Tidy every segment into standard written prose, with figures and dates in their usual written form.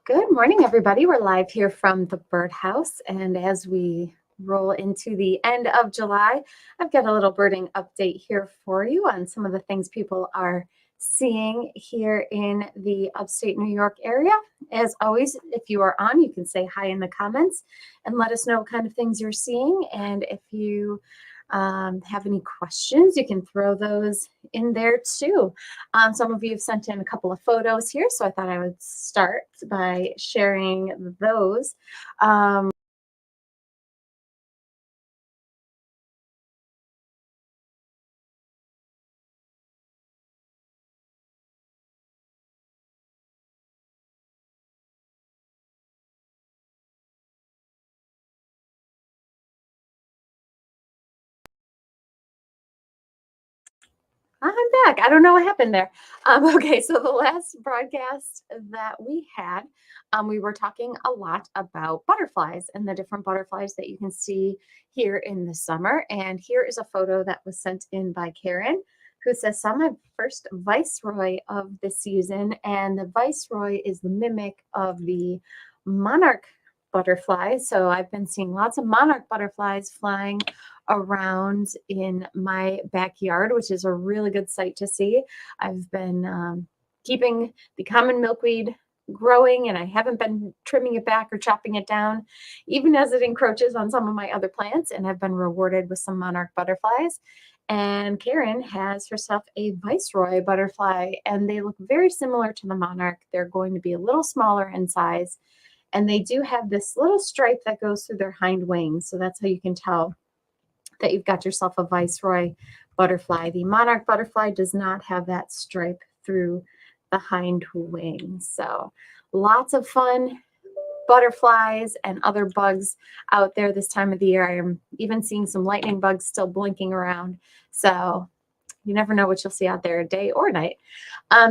Good morning, everybody. We're live here from the birdhouse. And as we roll into the end of July, I've got a little birding update here for you on some of the things people are seeing here in the upstate New York area. As always, if you are on, you can say hi in the comments and let us know what kind of things you're seeing. And if you have any questions, you can throw those in there too. Some of you have sent in a couple of photos here, so I thought I would start by sharing those. I'm back. I don't know what happened there. Okay, so the last broadcast that we had, we were talking a lot about butterflies and the different butterflies that you can see here in the summer. And here is a photo that was sent in by Karen, who says, "Saw my first viceroy of the season." And the viceroy is the mimic of the monarch butterfly. So I've been seeing lots of monarch butterflies flying around in my backyard, which is a really good sight to see. I've been keeping the common milkweed growing, and I haven't been trimming it back or chopping it down, even as it encroaches on some of my other plants. And I've been rewarded with some monarch butterflies. And Karen has herself a viceroy butterfly, and they look very similar to the monarch. They're going to be a little smaller in size, and they do have this little stripe that goes through their hind wings. So that's how you can tell that you've got yourself a viceroy butterfly. The monarch butterfly does not have that stripe through the hind wings. So lots of fun butterflies and other bugs out there this time of the year. I am even seeing some lightning bugs still blinking around. So you never know what you'll see out there, day or night.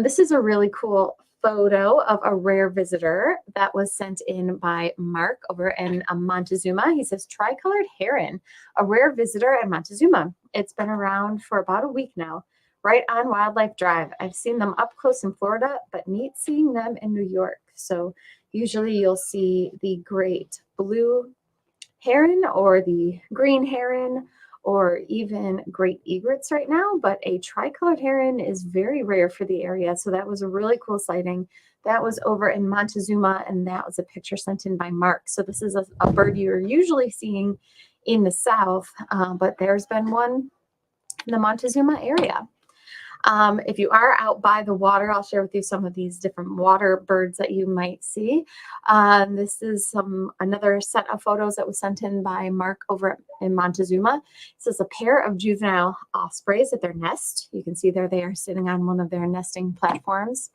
This is a really cool photo of a rare visitor that was sent in by Mark over in Montezuma. He says, "Tricolored heron, a rare visitor at Montezuma. It's been around for about a week now, right on Wildlife Drive. I've seen them up close in Florida, but neat seeing them in New York." So usually you'll see the great blue heron or the green heron or even great egrets right now, but a tricolored heron is very rare for the area. So that was a really cool sighting. That was over in Montezuma, and that was a picture sent in by Mark. So this is a bird you're usually seeing in the south, but there's been one in the Montezuma area. If you are out by the water, I'll share with you some of these different water birds that you might see. This is another set of photos that was sent in by Mark over in Montezuma. This is a pair of juvenile ospreys at their nest. You can see there they are sitting on one of their nesting platforms.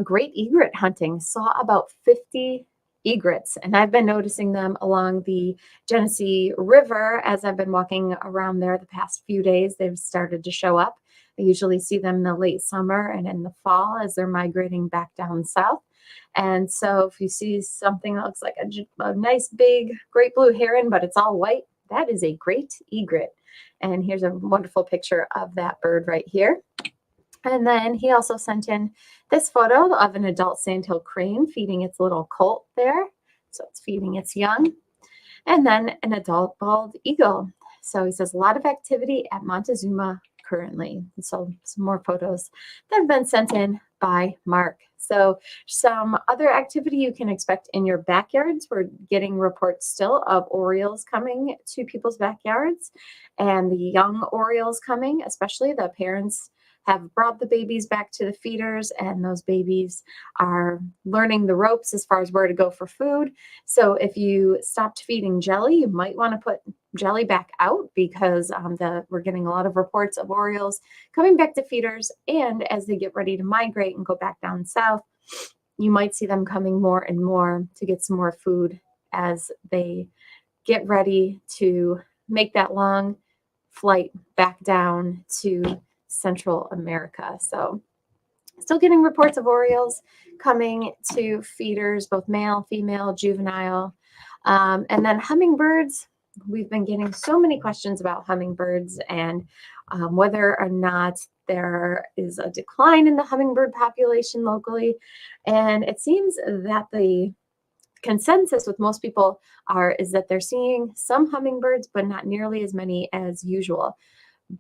Great egret hunting. Saw about 50 egrets, and I've been noticing them along the Genesee River as I've been walking around there the past few days. They've started to show up. I usually see them in the late summer and in the fall as they're migrating back down south. And so if you see something that looks like a nice big great blue heron, but it's all white, that is a great egret. And here's a wonderful picture of that bird right here. And then he also sent in this photo of an adult sandhill crane feeding its little colt there. So it's feeding its young. And then an adult bald eagle. So he says a lot of activity at Montezuma currently. And so some more photos that have been sent in by Mark. So some other activity you can expect in your backyards. We're getting reports still of orioles coming to people's backyards, and the young orioles coming, especially the parents have brought the babies back to the feeders, and those babies are learning the ropes as far as where to go for food. So if you stopped feeding jelly, you might want to put jelly back out, because we're getting a lot of reports of orioles coming back to feeders. And as they get ready to migrate and go back down south, you might see them coming more and more to get some more food as they get ready to make that long flight back down to Central America. So still getting reports of orioles coming to feeders, both male, female, juvenile. And then hummingbirds. We've been getting so many questions about hummingbirds and whether or not there is a decline in the hummingbird population locally. And it seems that the consensus with most people is that they're seeing some hummingbirds, but not nearly as many as usual.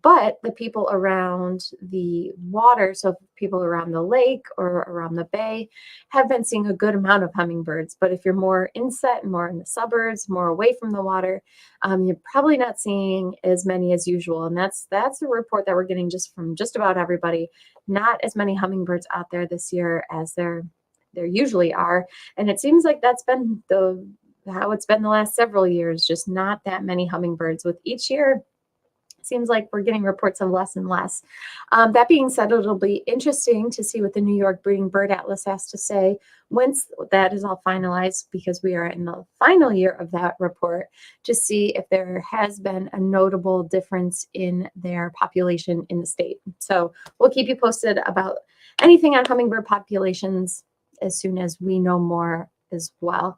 But the people around the water, so people around the lake or around the bay, have been seeing a good amount of hummingbirds. But if you're more inset and more in the suburbs, more away from the water, you're probably not seeing as many as usual. And that's a report that we're getting just from just about everybody. Not as many hummingbirds out there this year as there usually are. And it seems like that's been how it's been the last several years, just not that many hummingbirds. With each year, seems like we're getting reports of less and less. That being said, it'll be interesting to see what the New York Breeding Bird Atlas has to say once that is all finalized, because we are in the final year of that report, to see if there has been a notable difference in their population in the state. So we'll keep you posted about anything on hummingbird populations as soon as we know more as well.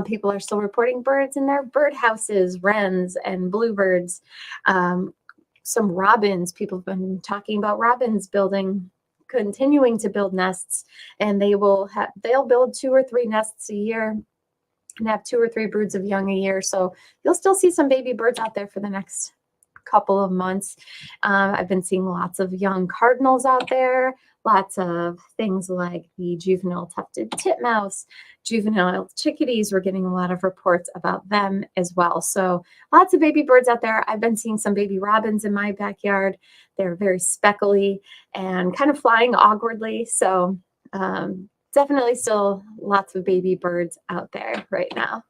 People are still reporting birds in their birdhouses, wrens and bluebirds. Some robins, people have been talking about robins continuing to build nests, and they'll build 2 or 3 nests a year and have 2 or 3 broods of young a year. So you'll still see some baby birds out there for the next couple of months. I've been seeing lots of young cardinals out there, lots of things like the juvenile tufted titmouse, juvenile chickadees. We're getting a lot of reports about them as well. So lots of baby birds out there. I've been seeing some baby robins in my backyard. They're very speckly and kind of flying awkwardly. So definitely still lots of baby birds out there right now.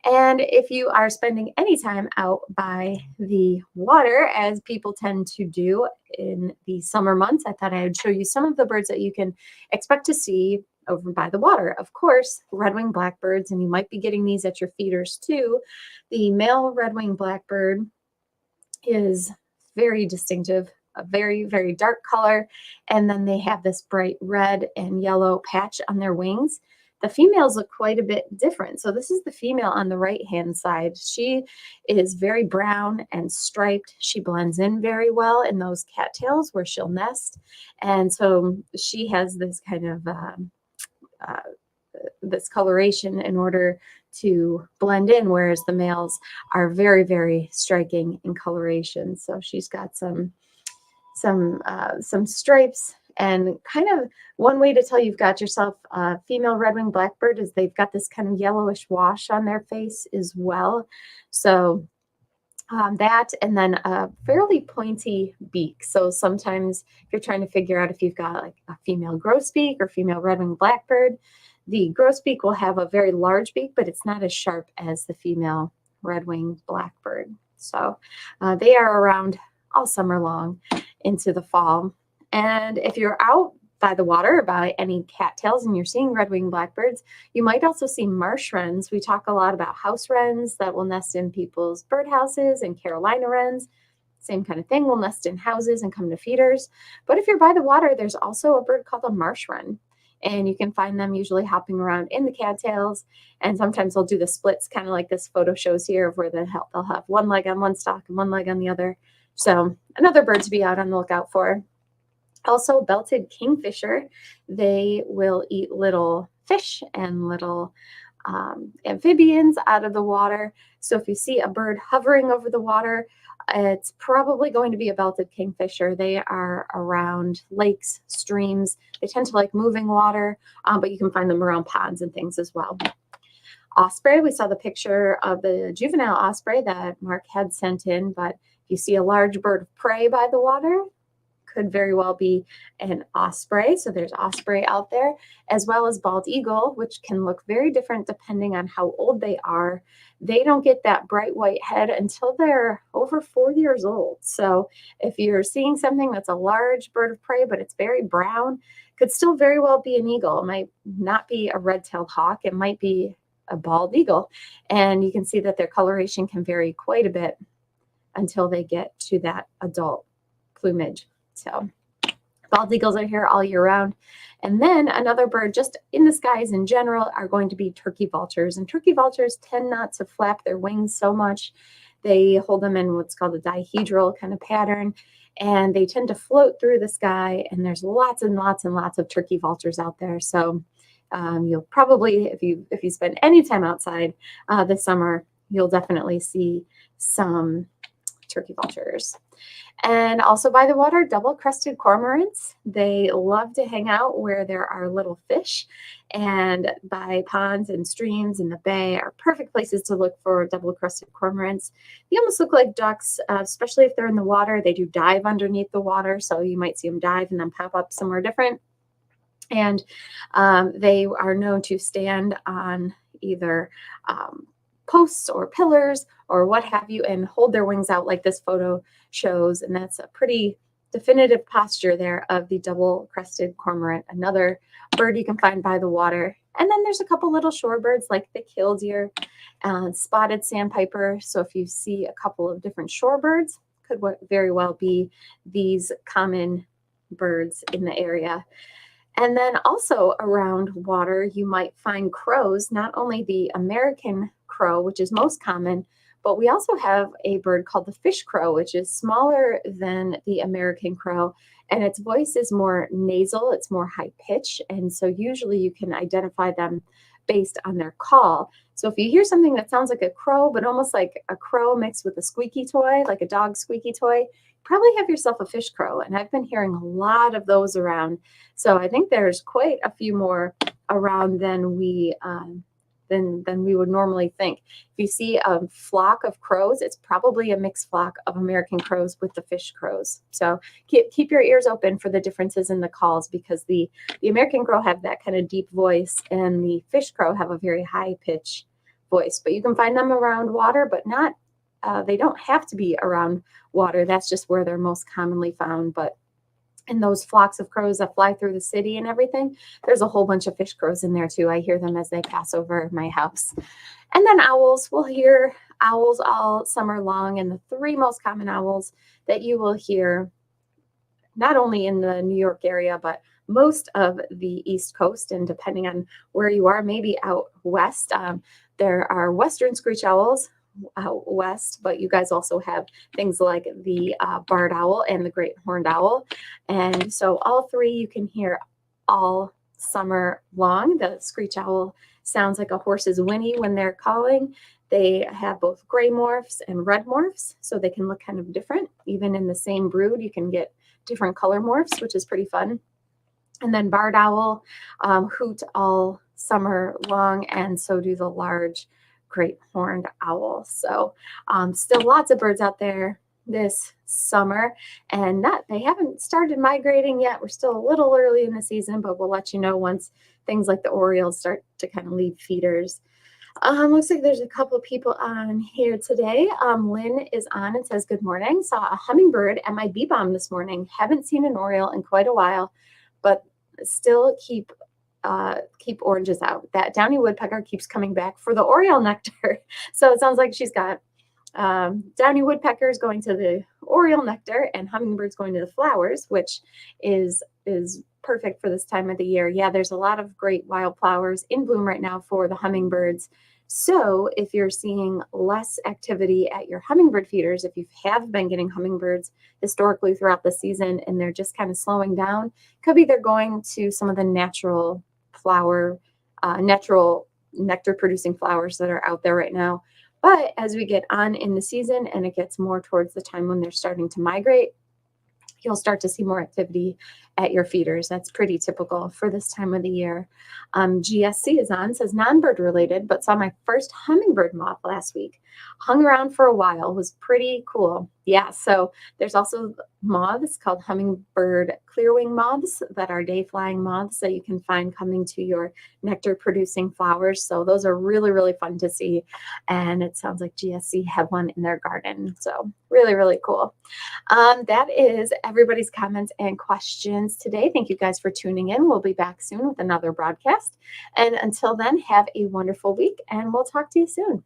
And if you are spending any time out by the water, as people tend to do in the summer months, I thought I would show you some of the birds that you can expect to see over by the water. Of course, red-winged blackbirds, and you might be getting these at your feeders too. The male red-winged blackbird is very distinctive, a very, very dark color, and then they have this bright red and yellow patch on their wings. The females look quite a bit different. So this is the female on the right-hand side. She is very brown and striped. She blends in very well in those cattails where she'll nest. And so she has this kind of this coloration in order to blend in, whereas the males are very, very striking in coloration. So she's got some stripes. And kind of one way to tell you've got yourself a female red-winged blackbird is they've got this kind of yellowish wash on their face as well. So that, and then a fairly pointy beak. So sometimes if you're trying to figure out if you've got like a female grosbeak or female red-winged blackbird, the grosbeak will have a very large beak, but it's not as sharp as the female red-winged blackbird. So they are around all summer long into the fall. And if you're out by the water by any cattails and you're seeing red-winged blackbirds, you might also see marsh wrens. We talk a lot about house wrens that will nest in people's birdhouses, and Carolina wrens, same kind of thing, will nest in houses and come to feeders. But if you're by the water, there's also a bird called a marsh wren. And you can find them usually hopping around in the cattails. And sometimes they'll do the splits, kind of like this photo shows here, of where they'll have one leg on one stalk and one leg on the other. So another bird to be out on the lookout for. Also, belted kingfisher. They will eat little fish and little amphibians out of the water. So if you see a bird hovering over the water, it's probably going to be a belted kingfisher. They are around lakes, streams. They tend to like moving water, but you can find them around ponds and things as well. Osprey, we saw the picture of the juvenile osprey that Mark had sent in, but if you see a large bird of prey by the water, could very well be an osprey. So there's osprey out there, as well as bald eagle, which can look very different depending on how old they are. They don't get that bright white head until they're over 4 years old. So if you're seeing something that's a large bird of prey, but it's very brown, could still very well be an eagle. It might not be a red-tailed hawk. It might be a bald eagle. And you can see that their coloration can vary quite a bit until they get to that adult plumage. So bald eagles are here all year round. And then another bird just in the skies in general are going to be turkey vultures. And turkey vultures tend not to flap their wings so much. They hold them in what's called a dihedral kind of pattern, and they tend to float through the sky. And there's lots and lots and lots of turkey vultures out there. So you'll probably, if you spend any time outside this summer, you'll definitely see some turkey vultures. And also by the water, double-crested cormorants. They love to hang out where there are little fish, and by ponds and streams in the bay are perfect places to look for double-crested cormorants. They almost look like ducks, especially if they're in the water. They do dive underneath the water, so you might see them dive and then pop up somewhere different. And they are known to stand on either posts or pillars or what have you and hold their wings out like this photo shows. And that's a pretty definitive posture there of the double-crested cormorant, another bird you can find by the water. And then there's a couple little shorebirds like the killdeer, spotted sandpiper. So if you see a couple of different shorebirds, could very well be these common birds in the area. And then also around water, you might find crows, not only the American crow, which is most common, but we also have a bird called the fish crow, which is smaller than the American crow. And its voice is more nasal, it's more high pitch. And so usually you can identify them based on their call. So if you hear something that sounds like a crow, but almost like a crow mixed with a squeaky toy, like a dog squeaky toy, probably have yourself a fish crow. And I've been hearing a lot of those around. So I think there's quite a few more around than we would normally think. If you see a flock of crows, it's probably a mixed flock of American crows with the fish crows. So keep your ears open for the differences in the calls, because the American crow have that kind of deep voice and the fish crow have a very high pitch voice. But you can find them around water, but not they don't have to be around water. That's just where they're most commonly found. But in those flocks of crows that fly through the city and everything, there's a whole bunch of fish crows in there too. I hear them as they pass over my house. And then owls, we'll hear owls all summer long. And the three most common owls that you will hear, not only in the New York area, but most of the East Coast, and depending on where you are, maybe out west, there are western screech owls out west, but you guys also have things like the barred owl and the great horned owl. And so all three you can hear all summer long. The screech owl sounds like a horse's whinny when they're calling. They have both gray morphs and red morphs, so they can look kind of different. Even in the same brood, you can get different color morphs, which is pretty fun. And then barred owl hoot all summer long, and so do the large great horned owl. So still lots of birds out there this summer, and they haven't started migrating yet. We're still a little early in the season, but we'll let you know once things like the orioles start to kind of leave feeders. Looks like there's a couple of people on here today. Lynn is on and says, good morning. Saw a hummingbird at my bee balm this morning. Haven't seen an oriole in quite a while, but still keep oranges out. That downy woodpecker keeps coming back for the oriole nectar. So it sounds like she's got downy woodpeckers going to the oriole nectar and hummingbirds going to the flowers, which is perfect for this time of the year. Yeah, there's a lot of great wildflowers in bloom right now for the hummingbirds. So if you're seeing less activity at your hummingbird feeders, if you have been getting hummingbirds historically throughout the season and they're just kind of slowing down, could be they're going to some of the natural nectar producing flowers that are out there right now. But as we get on in the season and it gets more towards the time when they're starting to migrate, you'll start to see more activity at your feeders. That's pretty typical for this time of the year. GSC is on, says non-bird related, but saw my first hummingbird moth last week. Hung around for a while, was pretty cool. Yeah, so there's also moths called hummingbird clearwing moths that are day flying moths that you can find coming to your nectar producing flowers. So those are really, really fun to see. And it sounds like GSC have one in their garden. So really, really cool. That is everybody's comments and questions today. Thank you guys for tuning in. We'll be back soon with another broadcast. And until then, have a wonderful week and we'll talk to you soon.